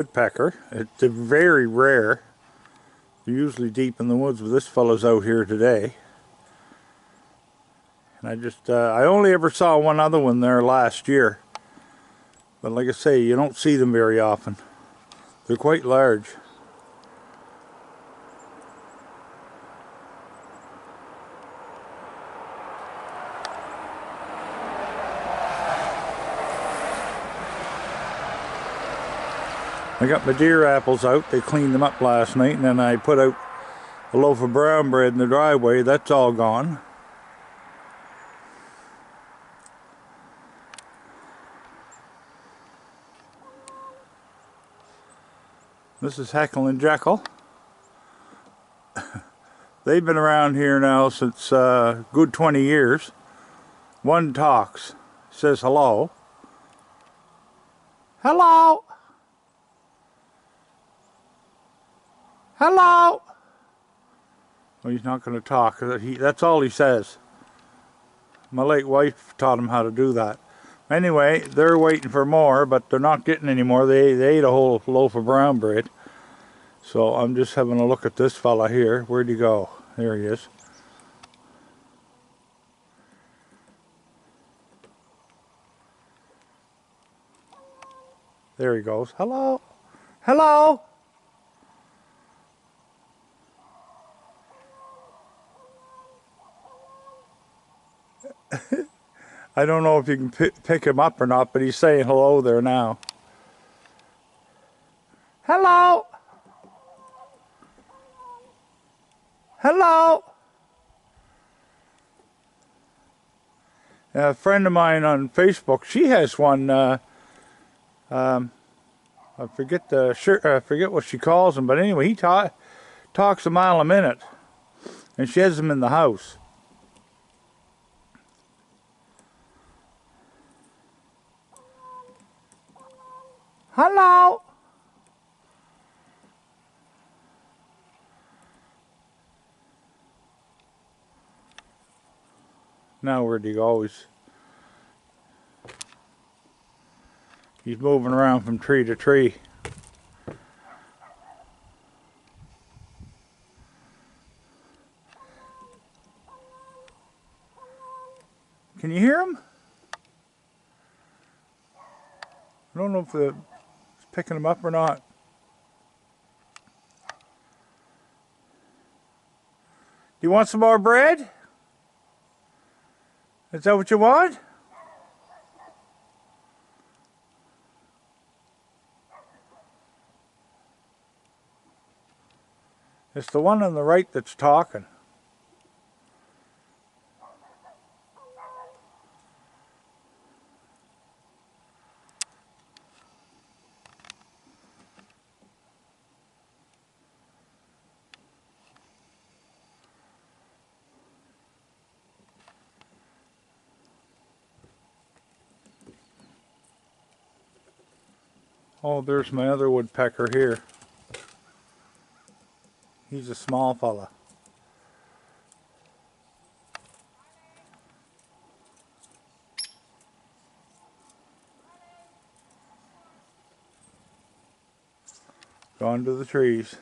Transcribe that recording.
Woodpecker. It's very rare. They're usually deep in the woods, but this fellow's out here today. And I only ever saw one other one there last year. But like I say, you don't see them very often. They're quite large. I got my deer apples out. They cleaned them up last night, and then I put out a loaf of brown bread in the driveway. That's all gone. This is Heckle and Jekyll. They've been around here now since good 20 years. One talks, says hello. Hello! Hello! Well, he's not going to talk. That's all he says. My late wife taught him how to do that. Anyway, they're waiting for more, but they're not getting any more. They ate a whole loaf of brown bread. So I'm just having a look at this fella here. Where'd he go? There he is. There he goes. Hello? Hello? I don't know if you can pick him up or not, but he's saying hello there now. Hello? Hello? A friend of mine on Facebook, she has one, I forget what she calls him, but anyway, he talks a mile a minute, and she has him in the house. Hello? Now where'd he go? He's moving around from tree to tree. Can you hear him? I don't know if it's picking him up or not. Do you want some more bread? Is that what you want? It's the one on the right that's talking. Oh, there's my other woodpecker here. He's a small fella. Gone to the trees.